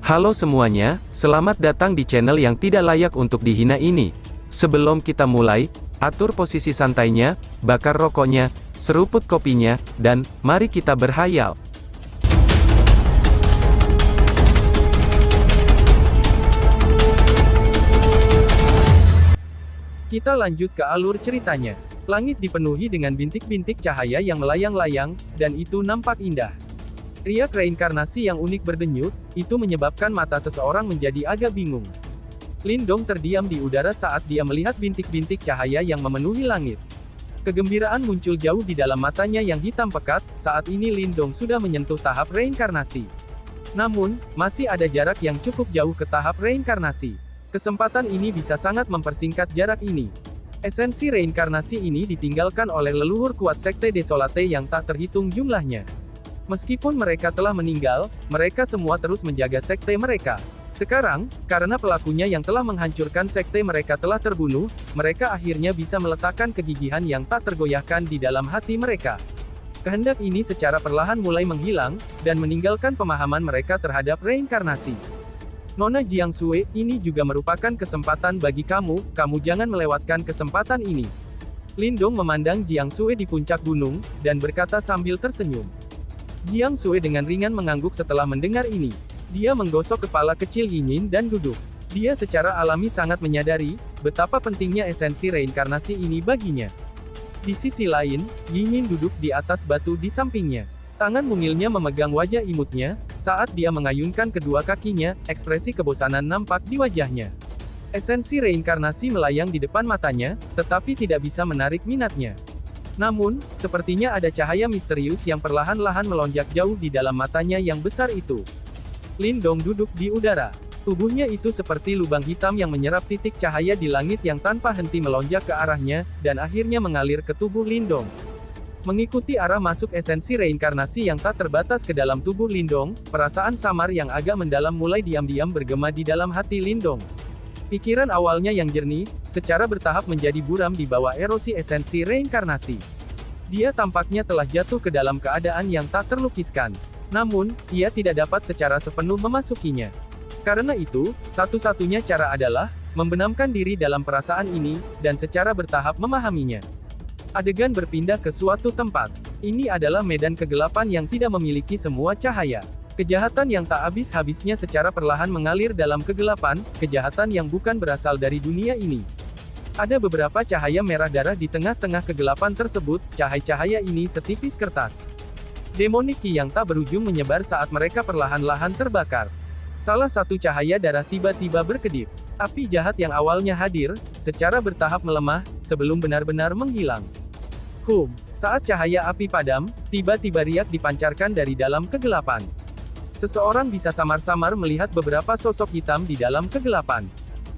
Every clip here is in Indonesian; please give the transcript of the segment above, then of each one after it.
Halo semuanya, selamat datang di channel yang tidak layak untuk dihina ini. Sebelum kita mulai, atur posisi santainya, bakar rokoknya, seruput kopinya, dan mari kita berhayal. Kita lanjut ke alur ceritanya. Langit dipenuhi dengan bintik-bintik cahaya yang melayang-layang, dan itu nampak indah. Riak reinkarnasi yang unik berdenyut, itu menyebabkan mata seseorang menjadi agak bingung. Lindong terdiam di udara saat dia melihat bintik-bintik cahaya yang memenuhi langit. Kegembiraan muncul jauh di dalam matanya yang hitam pekat, saat ini Lindong sudah menyentuh tahap reinkarnasi. Namun, masih ada jarak yang cukup jauh ke tahap reinkarnasi. Kesempatan ini bisa sangat mempersingkat jarak ini. Esensi reinkarnasi ini ditinggalkan oleh leluhur kuat Sekte Desolate yang tak terhitung jumlahnya. Meskipun mereka telah meninggal, mereka semua terus menjaga sekte mereka. Sekarang, karena pelakunya yang telah menghancurkan sekte mereka telah terbunuh, mereka akhirnya bisa meletakkan kegigihan yang tak tergoyahkan di dalam hati mereka. Kehendak ini secara perlahan mulai menghilang, dan meninggalkan pemahaman mereka terhadap reinkarnasi. Nona Jiangsue, ini juga merupakan kesempatan bagi kamu jangan melewatkan kesempatan ini. Lindong memandang Jiangsue di puncak gunung, dan berkata sambil tersenyum. Jiangsue dengan ringan mengangguk setelah mendengar ini. Dia menggosok kepala kecil Yinyin dan duduk. Dia secara alami sangat menyadari, betapa pentingnya esensi reinkarnasi ini baginya. Di sisi lain, Yinyin duduk di atas batu di sampingnya. Tangan mungilnya memegang wajah imutnya, saat dia mengayunkan kedua kakinya, ekspresi kebosanan nampak di wajahnya. Esensi reinkarnasi melayang di depan matanya, tetapi tidak bisa menarik minatnya. Namun, sepertinya ada cahaya misterius yang perlahan-lahan melonjak jauh di dalam matanya yang besar itu. Lindong duduk di udara. Tubuhnya itu seperti lubang hitam yang menyerap titik cahaya di langit yang tanpa henti melonjak ke arahnya, dan akhirnya mengalir ke tubuh Lindong. Mengikuti arah masuk esensi reinkarnasi yang tak terbatas ke dalam tubuh Lindong, perasaan samar yang agak mendalam mulai diam-diam bergema di dalam hati Lindong. Pikiran awalnya yang jernih, secara bertahap menjadi buram di bawah erosi esensi reinkarnasi. Dia tampaknya telah jatuh ke dalam keadaan yang tak terlukiskan. Namun, ia tidak dapat secara sepenuh memasukinya. Karena itu, satu-satunya cara adalah, membenamkan diri dalam perasaan ini, dan secara bertahap memahaminya. Adegan berpindah ke suatu tempat. Ini adalah medan kegelapan yang tidak memiliki semua cahaya. Kejahatan yang tak habis-habisnya secara perlahan mengalir dalam kegelapan, kejahatan yang bukan berasal dari dunia ini. Ada beberapa cahaya merah darah di tengah-tengah kegelapan tersebut, cahaya-cahaya ini setipis kertas. Demonik ki yang tak berujung menyebar saat mereka perlahan-lahan terbakar. Salah satu cahaya darah tiba-tiba berkedip. Api jahat yang awalnya hadir, secara bertahap melemah, sebelum benar-benar menghilang. Saat cahaya api padam, tiba-tiba riak dipancarkan dari dalam kegelapan. Seseorang bisa samar-samar melihat beberapa sosok hitam di dalam kegelapan.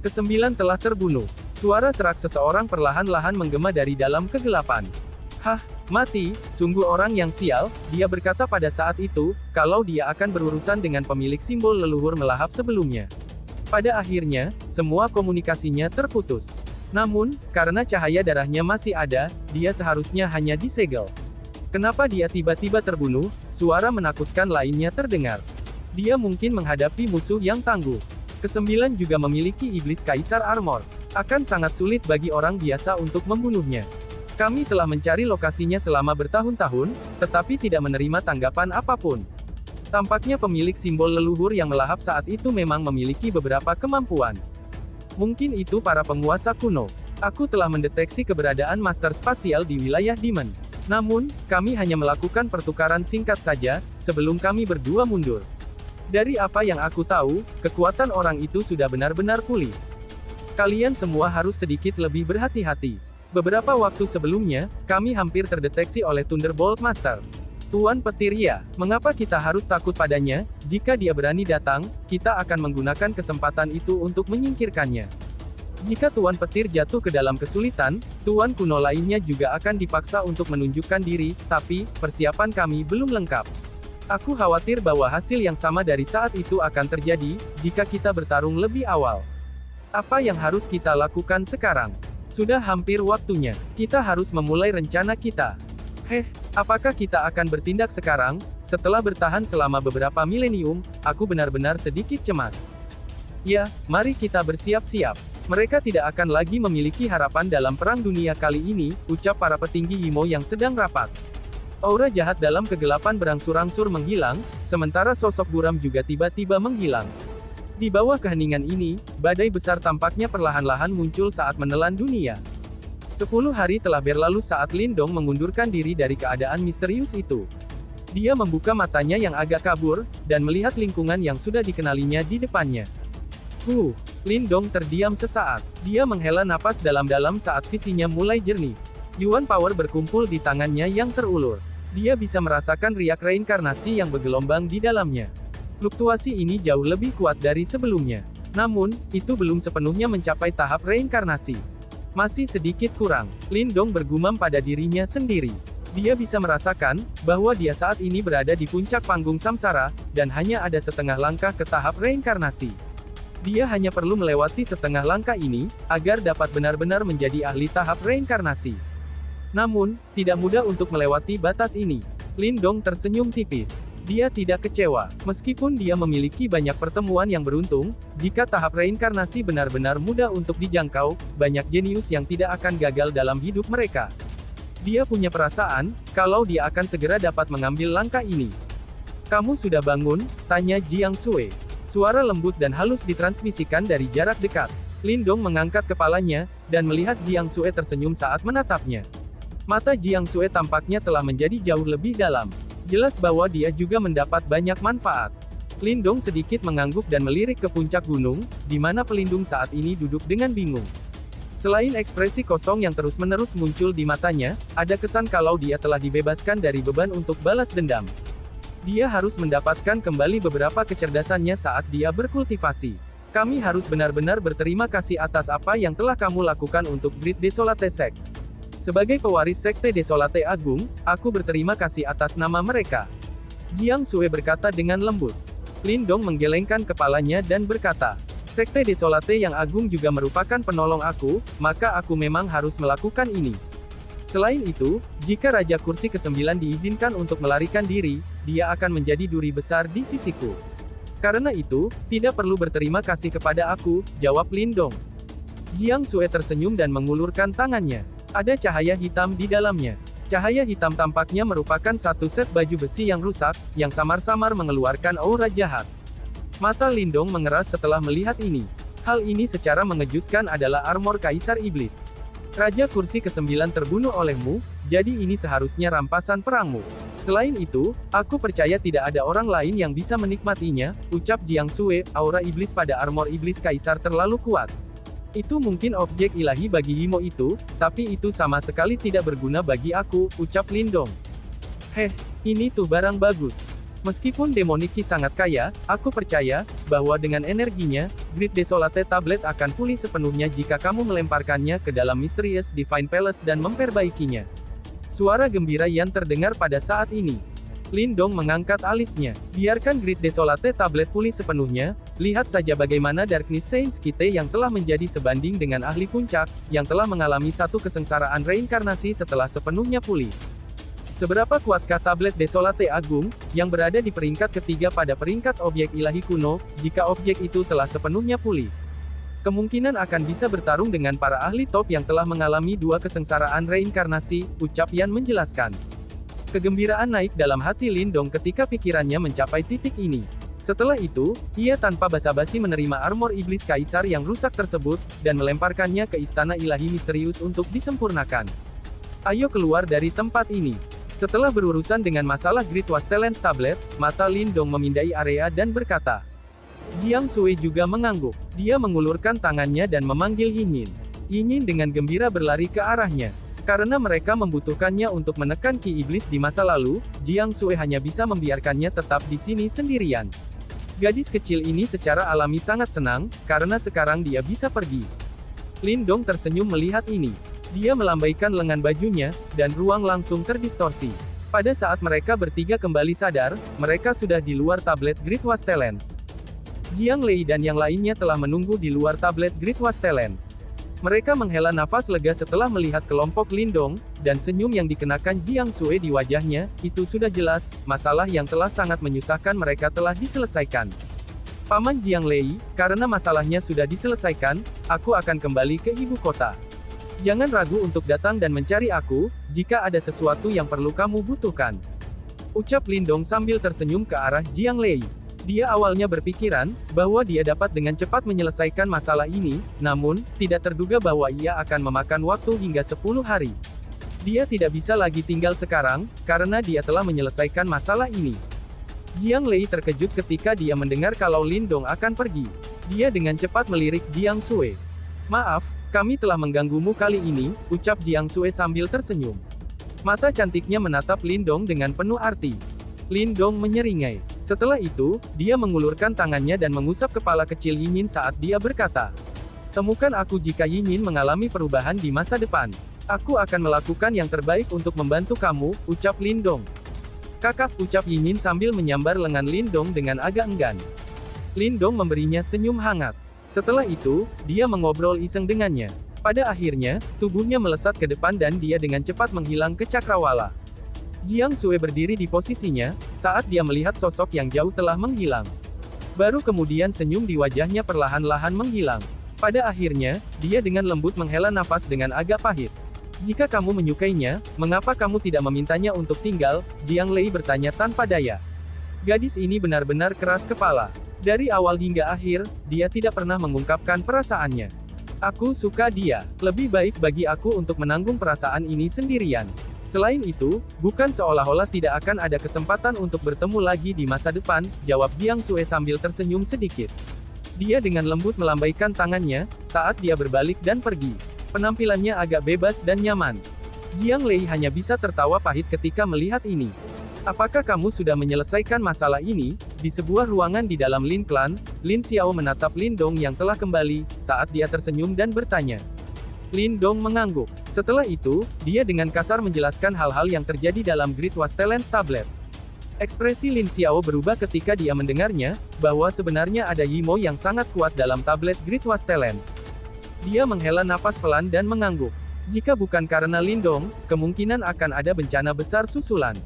Kesembilan telah terbunuh. Suara serak seseorang perlahan-lahan menggema dari dalam kegelapan. Hah, mati, sungguh orang yang sial, dia berkata pada saat itu, kalau dia akan berurusan dengan pemilik simbol leluhur melahap sebelumnya. Pada akhirnya, semua komunikasinya terputus. Namun, karena cahaya darahnya masih ada, dia seharusnya hanya disegel. Kenapa dia tiba-tiba terbunuh? Suara menakutkan lainnya terdengar. Dia mungkin menghadapi musuh yang tangguh. Kesembilan juga memiliki iblis Kaisar Armor. Akan sangat sulit bagi orang biasa untuk membunuhnya. Kami telah mencari lokasinya selama bertahun-tahun, tetapi tidak menerima tanggapan apapun. Tampaknya pemilik simbol leluhur yang melahap saat itu memang memiliki beberapa kemampuan. Mungkin itu para penguasa kuno. Aku telah mendeteksi keberadaan master spasial di wilayah Demon. Namun, kami hanya melakukan pertukaran singkat saja, sebelum kami berdua mundur. Dari apa yang aku tahu, kekuatan orang itu sudah benar-benar pulih. Kalian semua harus sedikit lebih berhati-hati. Beberapa waktu sebelumnya, kami hampir terdeteksi oleh Thunderbolt Master. Tuan Petir ya, mengapa kita harus takut padanya? Jika dia berani datang, kita akan menggunakan kesempatan itu untuk menyingkirkannya. Jika Tuan Petir jatuh ke dalam kesulitan, Tuan kuno lainnya juga akan dipaksa untuk menunjukkan diri, tapi, persiapan kami belum lengkap. Aku khawatir bahwa hasil yang sama dari saat itu akan terjadi, jika kita bertarung lebih awal. Apa yang harus kita lakukan sekarang? Sudah hampir waktunya. Kita harus memulai rencana kita. Apakah kita akan bertindak sekarang? Setelah bertahan selama beberapa milenium, aku benar-benar sedikit cemas. Ya, mari kita bersiap-siap. Mereka tidak akan lagi memiliki harapan dalam perang dunia kali ini, ucap para petinggi Imo yang sedang rapat. Aura jahat dalam kegelapan berangsur-angsur menghilang, sementara sosok buram juga tiba-tiba menghilang. Di bawah keheningan ini, badai besar tampaknya perlahan-lahan muncul saat menelan dunia. 10 hari telah berlalu saat Lindong mengundurkan diri dari keadaan misterius itu. Dia membuka matanya yang agak kabur, dan melihat lingkungan yang sudah dikenalinya di depannya. Lindong terdiam sesaat. Dia menghela napas dalam-dalam saat visinya mulai jernih. Yuan Power berkumpul di tangannya yang terulur. Dia bisa merasakan riak reinkarnasi yang bergelombang di dalamnya. Fluktuasi ini jauh lebih kuat dari sebelumnya. Namun, itu belum sepenuhnya mencapai tahap reinkarnasi. Masih sedikit kurang. Lindong bergumam pada dirinya sendiri. Dia bisa merasakan bahwa dia saat ini berada di puncak panggung samsara, dan hanya ada setengah langkah ke tahap reinkarnasi. Dia hanya perlu melewati setengah langkah ini, agar dapat benar-benar menjadi ahli tahap reinkarnasi. Namun, tidak mudah untuk melewati batas ini. Lindong tersenyum tipis. Dia tidak kecewa, meskipun dia memiliki banyak pertemuan yang beruntung. Jika tahap reinkarnasi benar-benar mudah untuk dijangkau, banyak jenius yang tidak akan gagal dalam hidup mereka. Dia punya perasaan, kalau dia akan segera dapat mengambil langkah ini. "Kamu sudah bangun?" tanya Jiang Sui. Suara lembut dan halus ditransmisikan dari jarak dekat. Lindong mengangkat kepalanya, dan melihat Jiang Sui tersenyum saat menatapnya. Mata Jiang Sui tampaknya telah menjadi jauh lebih dalam. Jelas bahwa dia juga mendapat banyak manfaat. Lindong sedikit mengangguk dan melirik ke puncak gunung, di mana pelindung saat ini duduk dengan bingung. Selain ekspresi kosong yang terus-menerus muncul di matanya, ada kesan kalau dia telah dibebaskan dari beban untuk balas dendam. Dia harus mendapatkan kembali beberapa kecerdasannya saat dia berkultivasi. "Kami harus benar-benar berterima kasih atas apa yang telah kamu lakukan untuk Great Desolate Sect. Sebagai pewaris Sekte Desolate Agung, aku berterima kasih atas nama mereka." Jiang Sui berkata dengan lembut. Lindong menggelengkan kepalanya dan berkata, "Sekte Desolate yang agung juga merupakan penolong aku, maka aku memang harus melakukan ini. Selain itu, jika Raja Kursi ke-9 diizinkan untuk melarikan diri, dia akan menjadi duri besar di sisiku. Karena itu, tidak perlu berterima kasih kepada aku," jawab Lindong. Jiang Sui tersenyum dan mengulurkan tangannya. Ada cahaya hitam di dalamnya. Cahaya hitam tampaknya merupakan satu set baju besi yang rusak, yang samar-samar mengeluarkan aura jahat. Mata Lindong mengeras setelah melihat ini. Hal ini secara mengejutkan adalah armor Kaisar Iblis. "Raja Kursi ke-9 terbunuh olehmu, jadi ini seharusnya rampasan perangmu. Selain itu, aku percaya tidak ada orang lain yang bisa menikmatinya," ucap Jiang Sui. "Aura iblis pada armor iblis Kaisar terlalu kuat. Itu mungkin objek ilahi bagi Imo itu, tapi itu sama sekali tidak berguna bagi aku," ucap Lindong. Ini tuh barang bagus. Meskipun Demoniki sangat kaya, aku percaya bahwa dengan energinya, Great Desolate Tablet akan pulih sepenuhnya jika kamu melemparkannya ke dalam Mysterious Divine Palace dan memperbaikinya." Suara gembira Yan terdengar pada saat ini. Lindong mengangkat alisnya. "Biarkan Great Desolate Tablet pulih sepenuhnya, lihat saja bagaimana Darkness Saints Kite yang telah menjadi sebanding dengan ahli puncak, yang telah mengalami satu kesengsaraan reinkarnasi setelah sepenuhnya pulih. Seberapa kuatkah tablet Desolate Agung, yang berada di peringkat ketiga pada peringkat objek ilahi kuno, jika objek itu telah sepenuhnya pulih? Kemungkinan akan bisa bertarung dengan para ahli top yang telah mengalami dua kesengsaraan reinkarnasi," ucap Yan menjelaskan. Kegembiraan naik dalam hati Lindong ketika pikirannya mencapai titik ini. Setelah itu, ia tanpa basa-basi menerima armor iblis Kaisar yang rusak tersebut, dan melemparkannya ke Istana Ilahi Misterius untuk disempurnakan. "Ayo keluar dari tempat ini." Setelah berurusan dengan masalah Great Wastelens Tablet, mata Lindong memindai area dan berkata. Jiang Sui juga mengangguk. Dia mengulurkan tangannya dan memanggil Yinyin. Yinyin dengan gembira berlari ke arahnya. Karena mereka membutuhkannya untuk menekan Ki Iblis di masa lalu, Jiang Sui hanya bisa membiarkannya tetap di sini sendirian. Gadis kecil ini secara alami sangat senang, karena sekarang dia bisa pergi. Lindong tersenyum melihat ini. Dia melambaikan lengan bajunya, dan ruang langsung terdistorsi. Pada saat mereka bertiga kembali sadar, mereka sudah di luar tablet Great Wastelens. Jiang Lei dan yang lainnya telah menunggu di luar tablet Great Wastelens. Mereka menghela nafas lega setelah melihat kelompok Lindong, dan senyum yang dikenakan Jiang Sui di wajahnya, itu sudah jelas, masalah yang telah sangat menyusahkan mereka telah diselesaikan. Paman Jiang Lei, karena masalahnya sudah diselesaikan, aku akan kembali ke ibu kota. Jangan ragu untuk datang dan mencari aku, jika ada sesuatu yang perlu kamu butuhkan. Ucap Lindong sambil tersenyum ke arah Jiang Lei. Dia awalnya berpikiran, bahwa dia dapat dengan cepat menyelesaikan masalah ini, namun, tidak terduga bahwa ia akan memakan waktu hingga 10 hari. Dia tidak bisa lagi tinggal sekarang, karena dia telah menyelesaikan masalah ini. Jiang Lei terkejut ketika dia mendengar kalau Lindong akan pergi. Dia dengan cepat melirik Jiang Sui. Maaf, kami telah mengganggumu kali ini, ucap Jiang Sui sambil tersenyum. Mata cantiknya menatap Lindong dengan penuh arti. Lindong menyeringai. Setelah itu, dia mengulurkan tangannya dan mengusap kepala kecil Yinyin saat dia berkata, "Temukan aku jika Yinyin mengalami perubahan di masa depan. Aku akan melakukan yang terbaik untuk membantu kamu," ucap Lindong. "Kakak," ucap Yinyin sambil menyambar lengan Lindong dengan agak enggan. Lindong memberinya senyum hangat. Setelah itu, dia mengobrol iseng dengannya. Pada akhirnya, tubuhnya melesat ke depan dan dia dengan cepat menghilang ke cakrawala. Jiang Sui berdiri di posisinya, saat dia melihat sosok yang jauh telah menghilang. Baru kemudian senyum di wajahnya perlahan-lahan menghilang. Pada akhirnya, dia dengan lembut menghela nafas dengan agak pahit. "Jika kamu menyukainya, mengapa kamu tidak memintanya untuk tinggal?" Jiang Lei bertanya tanpa daya. Gadis ini benar-benar keras kepala. Dari awal hingga akhir, dia tidak pernah mengungkapkan perasaannya. "Aku suka dia. Lebih baik bagi aku untuk menanggung perasaan ini sendirian. Selain itu, bukan seolah-olah tidak akan ada kesempatan untuk bertemu lagi di masa depan," jawab Jiang Sui sambil tersenyum sedikit. Dia dengan lembut melambaikan tangannya, saat dia berbalik dan pergi. Penampilannya agak bebas dan nyaman. Jiang Lei hanya bisa tertawa pahit ketika melihat ini. "Apakah kamu sudah menyelesaikan masalah ini?" Di sebuah ruangan di dalam Lin Clan, Lin Xiao menatap Lindong yang telah kembali, saat dia tersenyum dan bertanya. Lindong mengangguk. Setelah itu, dia dengan kasar menjelaskan hal-hal yang terjadi dalam Great Wastelens Tablet. Ekspresi Lin Xiao berubah ketika dia mendengarnya, bahwa sebenarnya ada Yimo yang sangat kuat dalam tablet Great Wastelens. Dia menghela napas pelan dan mengangguk. Jika bukan karena Lindong, kemungkinan akan ada bencana besar susulan.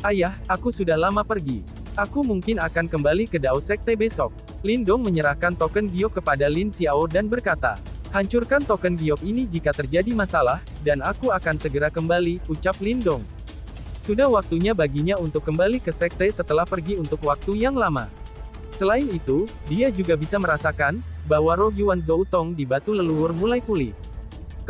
"Ayah, aku sudah lama pergi. Aku mungkin akan kembali ke Dao Sekte besok." Lindong menyerahkan token giok kepada Lin Xiao dan berkata, "Hancurkan token giok ini jika terjadi masalah, dan aku akan segera kembali," ucap Lindong. Sudah waktunya baginya untuk kembali ke sekte setelah pergi untuk waktu yang lama. Selain itu, dia juga bisa merasakan, bahwa roh Yuan Zoutong di batu leluhur mulai pulih.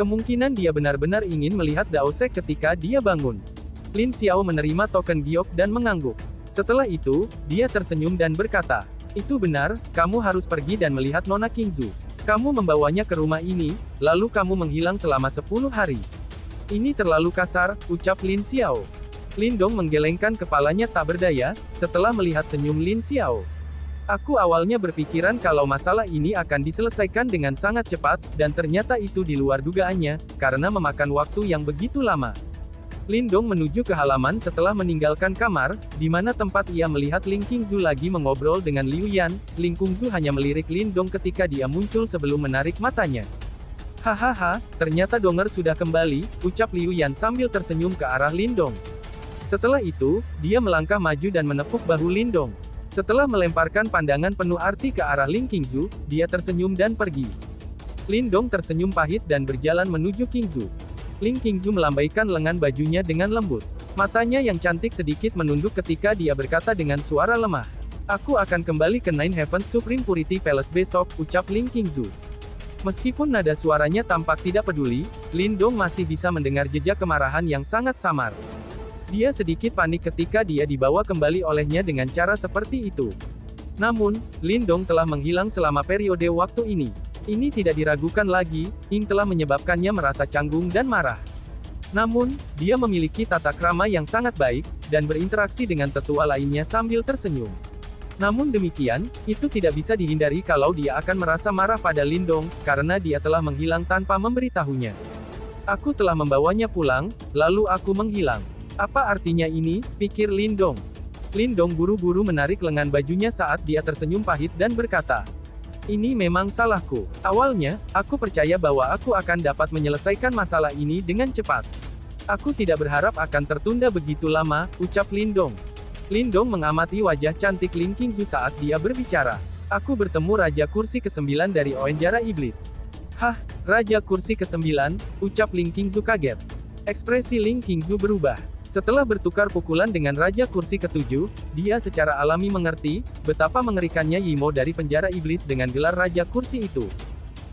Kemungkinan dia benar-benar ingin melihat Dao Sek ketika dia bangun. Lin Xiao menerima token giok dan mengangguk. Setelah itu, dia tersenyum dan berkata, "Itu benar, kamu harus pergi dan melihat Nona Qingzu. Kamu membawanya ke rumah ini, lalu kamu menghilang selama 10 hari. Ini terlalu kasar," ucap Lin Xiao. Lindong menggelengkan kepalanya tak berdaya, setelah melihat senyum Lin Xiao. "Aku awalnya berpikiran kalau masalah ini akan diselesaikan dengan sangat cepat, dan ternyata itu di luar dugaannya, karena memakan waktu yang begitu lama." Lindong menuju ke halaman setelah meninggalkan kamar, di mana tempat ia melihat Ling Qingzu lagi mengobrol dengan Liu Yan. Ling Qingzu hanya melirik Lindong ketika dia muncul sebelum menarik matanya. "Hahaha, ternyata Donger sudah kembali," ucap Liu Yan sambil tersenyum ke arah Lindong. Setelah itu, dia melangkah maju dan menepuk bahu Lindong. Setelah melemparkan pandangan penuh arti ke arah Ling Qingzu, dia tersenyum dan pergi. Lindong tersenyum pahit dan berjalan menuju Qingzu. Ling Qingzu melambaikan lengan bajunya dengan lembut. Matanya yang cantik sedikit menunduk ketika dia berkata dengan suara lemah. "Aku akan kembali ke Nine Heavens Supreme Purity Palace besok," ucap Ling Qingzu. Meskipun nada suaranya tampak tidak peduli, Lindong masih bisa mendengar jejak kemarahan yang sangat samar. Dia sedikit panik ketika dia dibawa kembali olehnya dengan cara seperti itu. Namun, Lindong telah menghilang selama periode waktu ini. Ini tidak diragukan lagi, Ying telah menyebabkannya merasa canggung dan marah. Namun, dia memiliki tata krama yang sangat baik, dan berinteraksi dengan tetua lainnya sambil tersenyum. Namun demikian, itu tidak bisa dihindari kalau dia akan merasa marah pada Lindong, karena dia telah menghilang tanpa memberitahunya. "Aku telah membawanya pulang, lalu aku menghilang. Apa artinya ini?" pikir Lindong. Lindong buru-buru menarik lengan bajunya saat dia tersenyum pahit dan berkata, Ini memang salahku. Awalnya, aku percaya bahwa aku akan dapat menyelesaikan masalah ini dengan cepat. Aku tidak berharap akan tertunda begitu lama, ucap Lindong. Lindong mengamati wajah cantik Ling Qingzu saat dia berbicara. Aku bertemu Raja Kursi ke-9 dari Oenjara Iblis. Hah, Raja Kursi ke-9, ucap Ling Qingzu kaget. Ekspresi Ling Qingzu berubah. Setelah bertukar pukulan dengan Raja Kursi ke-7, dia secara alami mengerti, betapa mengerikannya Yimo dari penjara iblis dengan gelar Raja Kursi itu.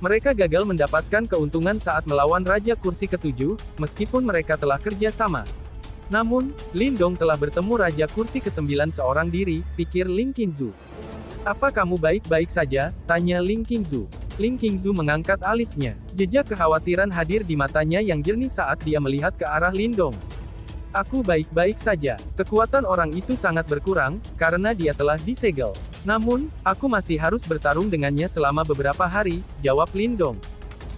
Mereka gagal mendapatkan keuntungan saat melawan Raja Kursi ke-7, meskipun mereka telah kerja sama. Namun, Lindong telah bertemu Raja Kursi ke-9 seorang diri, pikir Ling Qingzu. Apa kamu baik-baik saja? Tanya Ling Qingzu. Ling Qingzu mengangkat alisnya. Jejak kekhawatiran hadir di matanya yang jernih saat dia melihat ke arah Lindong. Aku baik-baik saja. Kekuatan orang itu sangat berkurang, karena dia telah disegel. Namun, aku masih harus bertarung dengannya selama beberapa hari, jawab Lindong.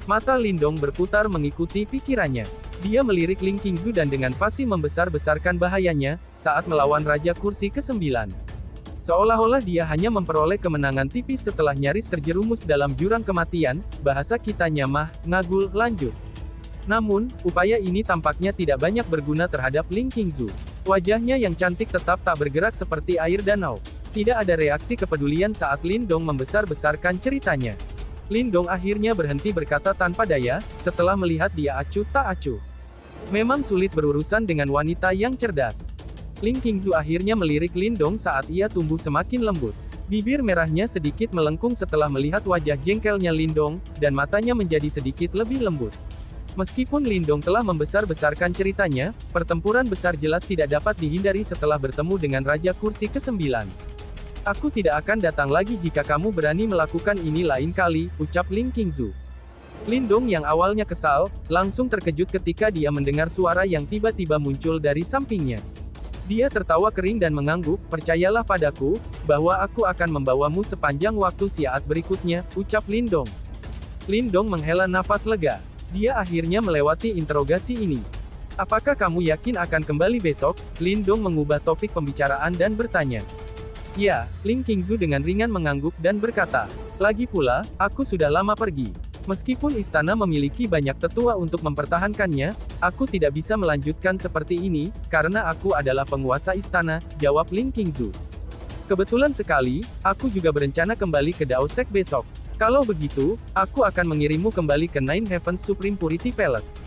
Mata Lindong berputar mengikuti pikirannya. Dia melirik Ling Qingzu dan dengan fasih membesar-besarkan bahayanya, saat melawan Raja Kursi ke-9. Seolah-olah dia hanya memperoleh kemenangan tipis setelah nyaris terjerumus dalam jurang kematian, bahasa kitanya mah, ngagul, lanjut. Namun, upaya ini tampaknya tidak banyak berguna terhadap Ling Qingzu. Wajahnya yang cantik tetap tak bergerak seperti air danau. Tidak ada reaksi kepedulian saat Lindong membesar-besarkan ceritanya. Lindong akhirnya berhenti berkata tanpa daya, setelah melihat dia acuh tak acuh. Memang sulit berurusan dengan wanita yang cerdas. Ling Qingzu akhirnya melirik Lindong saat ia tumbuh semakin lembut. Bibir merahnya sedikit melengkung setelah melihat wajah jengkelnya Lindong, dan matanya menjadi sedikit lebih lembut. Meskipun Lindong telah membesar-besarkan ceritanya, pertempuran besar jelas tidak dapat dihindari setelah bertemu dengan Raja Kursi ke-9. Aku tidak akan datang lagi jika kamu berani melakukan ini lain kali, ucap Ling Qingzu. Lindong yang awalnya kesal, langsung terkejut ketika dia mendengar suara yang tiba-tiba muncul dari sampingnya. Dia tertawa kering dan mengangguk, percayalah padaku, bahwa aku akan membawamu sepanjang waktu saat berikutnya, ucap Lindong. Lindong menghela nafas lega. Dia akhirnya melewati interogasi ini. Apakah kamu yakin akan kembali besok? Lindong mengubah topik pembicaraan dan bertanya. Ya, Ling Qingzu dengan ringan mengangguk dan berkata. Lagi pula, aku sudah lama pergi. Meskipun istana memiliki banyak tetua untuk mempertahankannya, aku tidak bisa melanjutkan seperti ini, karena aku adalah penguasa istana, jawab Ling Qingzu. Kebetulan sekali, aku juga berencana kembali ke Dao Sek besok. Kalau begitu, aku akan mengirimmu kembali ke Nine Heavens Supreme Purity Palace.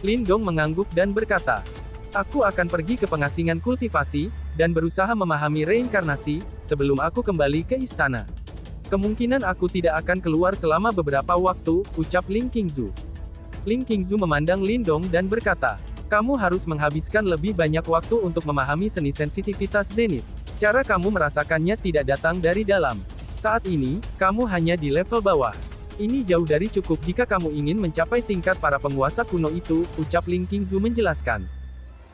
Lindong mengangguk dan berkata, aku akan pergi ke pengasingan kultivasi, dan berusaha memahami reinkarnasi, sebelum aku kembali ke istana. Kemungkinan aku tidak akan keluar selama beberapa waktu, ucap Ling Qingzu. Ling Qingzu memandang Lindong dan berkata, kamu harus menghabiskan lebih banyak waktu untuk memahami seni sensitivitas zenith. Cara kamu merasakannya tidak datang dari dalam. Saat ini, kamu hanya di level bawah. Ini jauh dari cukup jika kamu ingin mencapai tingkat para penguasa kuno itu, ucap Ling Qingzu menjelaskan.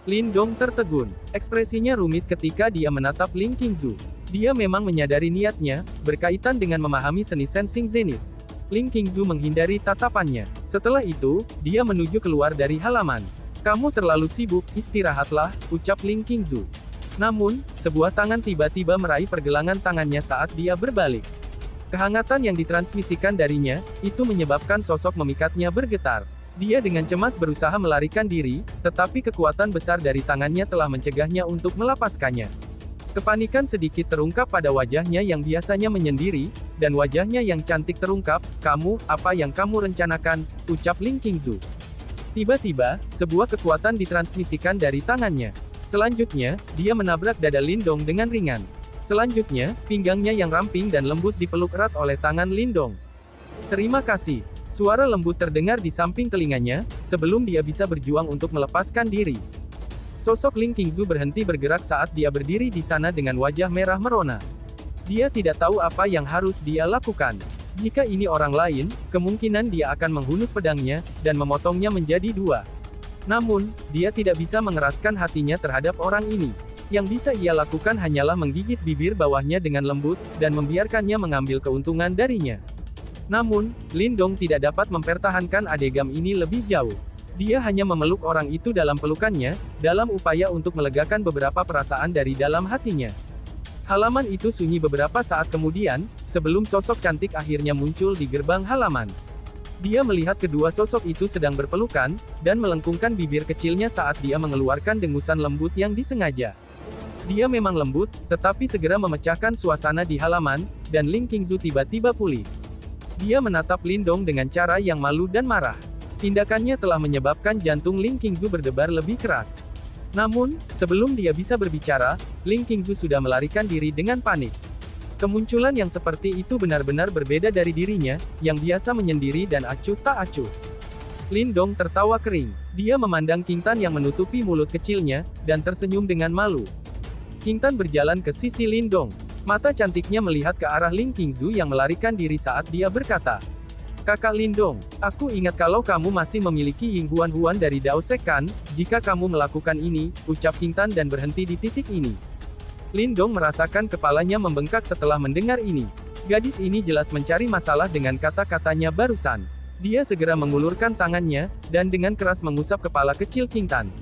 Lindong tertegun. Ekspresinya rumit ketika dia menatap Ling Qingzu. Dia memang menyadari niatnya, berkaitan dengan memahami seni sensing zenith. Ling Qingzu menghindari tatapannya. Setelah itu, dia menuju keluar dari halaman. Kamu terlalu sibuk, istirahatlah, ucap Ling Qingzu. Namun, sebuah tangan tiba-tiba meraih pergelangan tangannya saat dia berbalik. Kehangatan yang ditransmisikan darinya, itu menyebabkan sosok memikatnya bergetar. Dia dengan cemas berusaha melarikan diri, tetapi kekuatan besar dari tangannya telah mencegahnya untuk melepaskannya. Kepanikan sedikit terungkap pada wajahnya yang biasanya menyendiri, dan wajahnya yang cantik terungkap, kamu, apa yang kamu rencanakan, ucap Ling Qingzu. Tiba-tiba, sebuah kekuatan ditransmisikan dari tangannya. Selanjutnya, dia menabrak dada Lindong dengan ringan. Selanjutnya, pinggangnya yang ramping dan lembut dipeluk erat oleh tangan Lindong. Terima kasih. Suara lembut terdengar di samping telinganya, sebelum dia bisa berjuang untuk melepaskan diri. Sosok Ling Qingzu berhenti bergerak saat dia berdiri di sana dengan wajah merah merona. Dia tidak tahu apa yang harus dia lakukan. Jika ini orang lain, kemungkinan dia akan menghunus pedangnya, dan memotongnya menjadi dua. Namun, dia tidak bisa mengeraskan hatinya terhadap orang ini. Yang bisa ia lakukan hanyalah menggigit bibir bawahnya dengan lembut, dan membiarkannya mengambil keuntungan darinya. Namun, Lindong tidak dapat mempertahankan adegan ini lebih jauh. Dia hanya memeluk orang itu dalam pelukannya, dalam upaya untuk melegakan beberapa perasaan dari dalam hatinya. Halaman itu sunyi beberapa saat kemudian, sebelum sosok cantik akhirnya muncul di gerbang halaman. Dia melihat kedua sosok itu sedang berpelukan, dan melengkungkan bibir kecilnya saat dia mengeluarkan dengusan lembut yang disengaja. Dia memang lembut, tetapi segera memecahkan suasana di halaman, dan Ling Qingzu tiba-tiba pulih. Dia menatap Lindong dengan cara yang malu dan marah. Tindakannya telah menyebabkan jantung Ling Qingzu berdebar lebih keras. Namun, sebelum dia bisa berbicara, Ling Qingzu sudah melarikan diri dengan panik. Kemunculan yang seperti itu benar-benar berbeda dari dirinya, yang biasa menyendiri dan acuh tak acuh. Lindong tertawa kering. Dia memandang King Tan yang menutupi mulut kecilnya, dan tersenyum dengan malu. King Tan berjalan ke sisi Lindong. Mata cantiknya melihat ke arah Ling Qingzu yang melarikan diri saat dia berkata, "Kakak Lindong, aku ingat kalau kamu masih memiliki Ying Huan Huan dari Dao Sek kan? Jika kamu melakukan ini," ucap King Tan dan berhenti di titik ini. Lindong merasakan kepalanya membengkak setelah mendengar ini. Gadis ini jelas mencari masalah dengan kata-katanya barusan. Dia segera mengulurkan tangannya, dan dengan keras mengusap kepala kecil King Tan.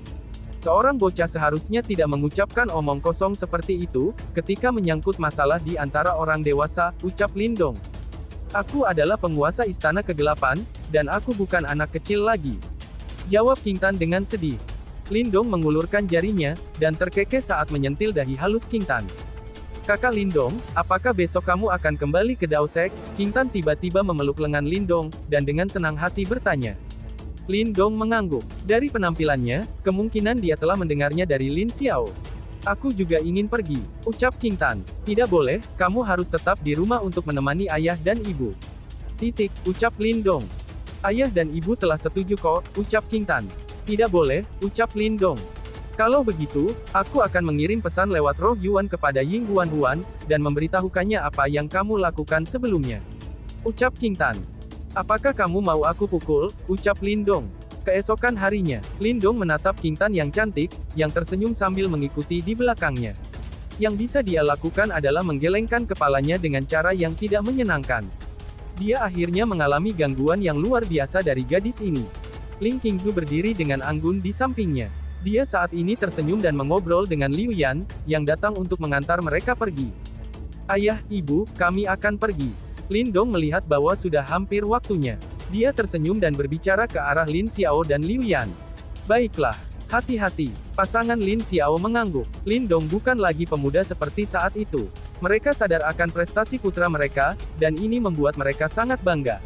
Seorang bocah seharusnya tidak mengucapkan omong kosong seperti itu, ketika menyangkut masalah di antara orang dewasa, ucap Lindong. "Aku adalah penguasa istana kegelapan, dan aku bukan anak kecil lagi," jawab King Tan dengan sedih. Lindong mengulurkan jarinya, dan terkekeh saat menyentil dahi halus King Tan. "Kakak Lindong, apakah besok kamu akan kembali ke Dao Sek?" King Tan tiba-tiba memeluk lengan Lindong, dan dengan senang hati bertanya. Lindong mengangguk. Dari penampilannya, kemungkinan dia telah mendengarnya dari Lin Xiao. "Aku juga ingin pergi," ucap King Tan. "Tidak boleh, kamu harus tetap di rumah untuk menemani ayah dan ibu." Ucap Lindong. "Ayah dan ibu telah setuju kok," ucap King Tan. "Tidak boleh," ucap Lindong. "Kalau begitu, aku akan mengirim pesan lewat roh Yuan kepada Ying Huan Huan, dan memberitahukannya apa yang kamu lakukan sebelumnya," ucap King Tan. "Apakah kamu mau aku pukul?" ucap Lindong. Keesokan harinya, Lindong menatap King Tan yang cantik, yang tersenyum sambil mengikuti di belakangnya. Yang bisa dia lakukan adalah menggelengkan kepalanya dengan cara yang tidak menyenangkan. Dia akhirnya mengalami gangguan yang luar biasa dari gadis ini. Ling Qingzu berdiri dengan anggun di sampingnya. Dia saat ini tersenyum dan mengobrol dengan Liu Yan, yang datang untuk mengantar mereka pergi. "Ayah, ibu, kami akan pergi." Lindong melihat bahwa sudah hampir waktunya. Dia tersenyum dan berbicara ke arah Lin Xiao dan Liu Yan. "Baiklah, hati-hati." Pasangan Lin Xiao mengangguk. Lindong bukan lagi pemuda seperti saat itu. Mereka sadar akan prestasi putra mereka, dan ini membuat mereka sangat bangga.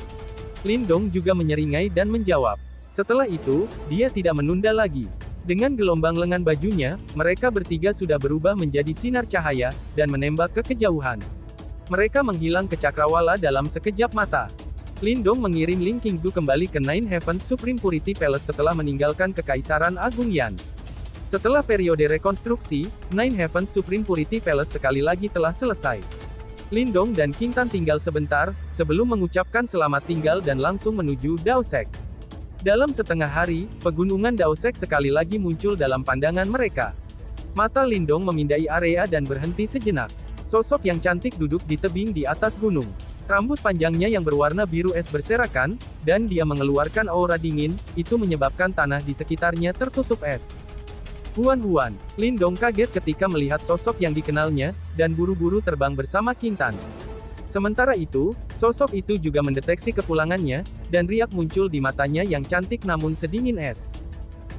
Lindong juga menyeringai dan menjawab. Setelah itu, dia tidak menunda lagi. Dengan gelombang lengan bajunya, mereka bertiga sudah berubah menjadi sinar cahaya, dan menembak ke kejauhan. Mereka menghilang ke cakrawala dalam sekejap mata. Lindong mengirim Ling Qingzu kembali ke Nine Heavens Supreme Purity Palace setelah meninggalkan Kekaisaran Agung Yan. Setelah periode rekonstruksi, Nine Heavens Supreme Purity Palace sekali lagi telah selesai. Lindong dan King Tan tinggal sebentar, sebelum mengucapkan selamat tinggal dan langsung menuju Dao Sek. Dalam setengah hari, pegunungan Dao Sek sekali lagi muncul dalam pandangan mereka. Mata Lindong memindai area dan berhenti sejenak. Sosok yang cantik duduk di tebing di atas gunung. Rambut panjangnya yang berwarna biru es berserakan, dan dia mengeluarkan aura dingin, itu menyebabkan tanah di sekitarnya tertutup es. "Huan Huan." Lindong kaget ketika melihat sosok yang dikenalnya, dan buru-buru terbang bersama King Tan. Sementara itu, sosok itu juga mendeteksi kepulangannya, dan riak muncul di matanya yang cantik namun sedingin es.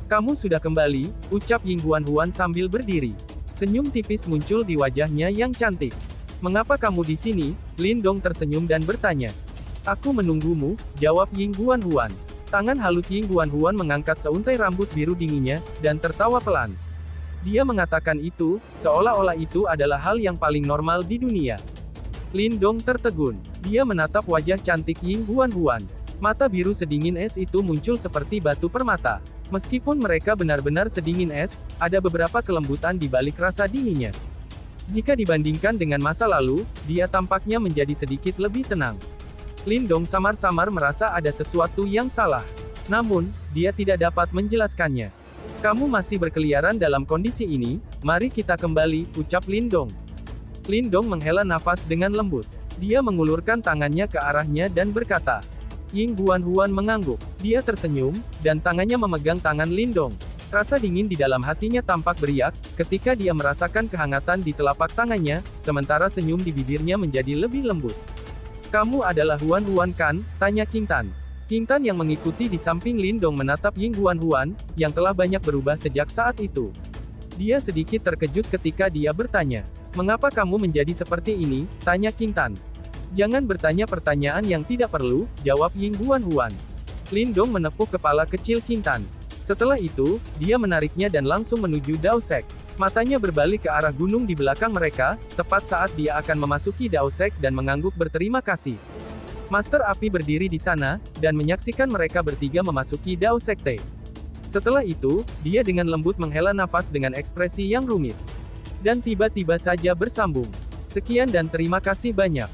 "Kamu sudah kembali," ucap Ying Huan Huan sambil berdiri. Senyum tipis muncul di wajahnya yang cantik. "Mengapa kamu di sini?" Lindong tersenyum dan bertanya. "Aku menunggumu," jawab Ying Huan Huan. Tangan halus Ying Huan Huan mengangkat seuntai rambut biru dinginnya, dan tertawa pelan. Dia mengatakan itu, seolah-olah itu adalah hal yang paling normal di dunia. Lindong tertegun. Dia menatap wajah cantik Ying Huan Huan. Mata biru sedingin es itu muncul seperti batu permata. Meskipun mereka benar-benar sedingin es, ada beberapa kelembutan di balik rasa dinginnya. Jika dibandingkan dengan masa lalu, dia tampaknya menjadi sedikit lebih tenang. Lindong samar-samar merasa ada sesuatu yang salah. Namun, dia tidak dapat menjelaskannya. "Kamu masih berkeliaran dalam kondisi ini, mari kita kembali," ucap Lindong. Lindong menghela nafas dengan lembut. Dia mengulurkan tangannya ke arahnya dan berkata. Ying Huan Huan mengangguk. Dia tersenyum, dan tangannya memegang tangan Lindong. Rasa dingin di dalam hatinya tampak beriak, ketika dia merasakan kehangatan di telapak tangannya, sementara senyum di bibirnya menjadi lebih lembut. "Kamu adalah Huan Huan kan?" tanya King Tan. King Tan yang mengikuti di samping Lin Dong menatap Ying Huan Huan, yang telah banyak berubah sejak saat itu. Dia sedikit terkejut ketika dia bertanya, "Mengapa kamu menjadi seperti ini?" tanya King Tan. "Jangan bertanya pertanyaan yang tidak perlu," jawab Ying Huan Huan. Lin Dong menepuk kepala kecil King Tan. Setelah itu, dia menariknya dan langsung menuju Dao Sek. Matanya berbalik ke arah gunung di belakang mereka, tepat saat dia akan memasuki Dao Sek dan mengangguk berterima kasih. Master Api berdiri di sana, dan menyaksikan mereka bertiga memasuki Dao Sekte. Setelah itu, dia dengan lembut menghela nafas dengan ekspresi yang rumit. Dan tiba-tiba saja bersambung. "Sekian dan terima kasih banyak."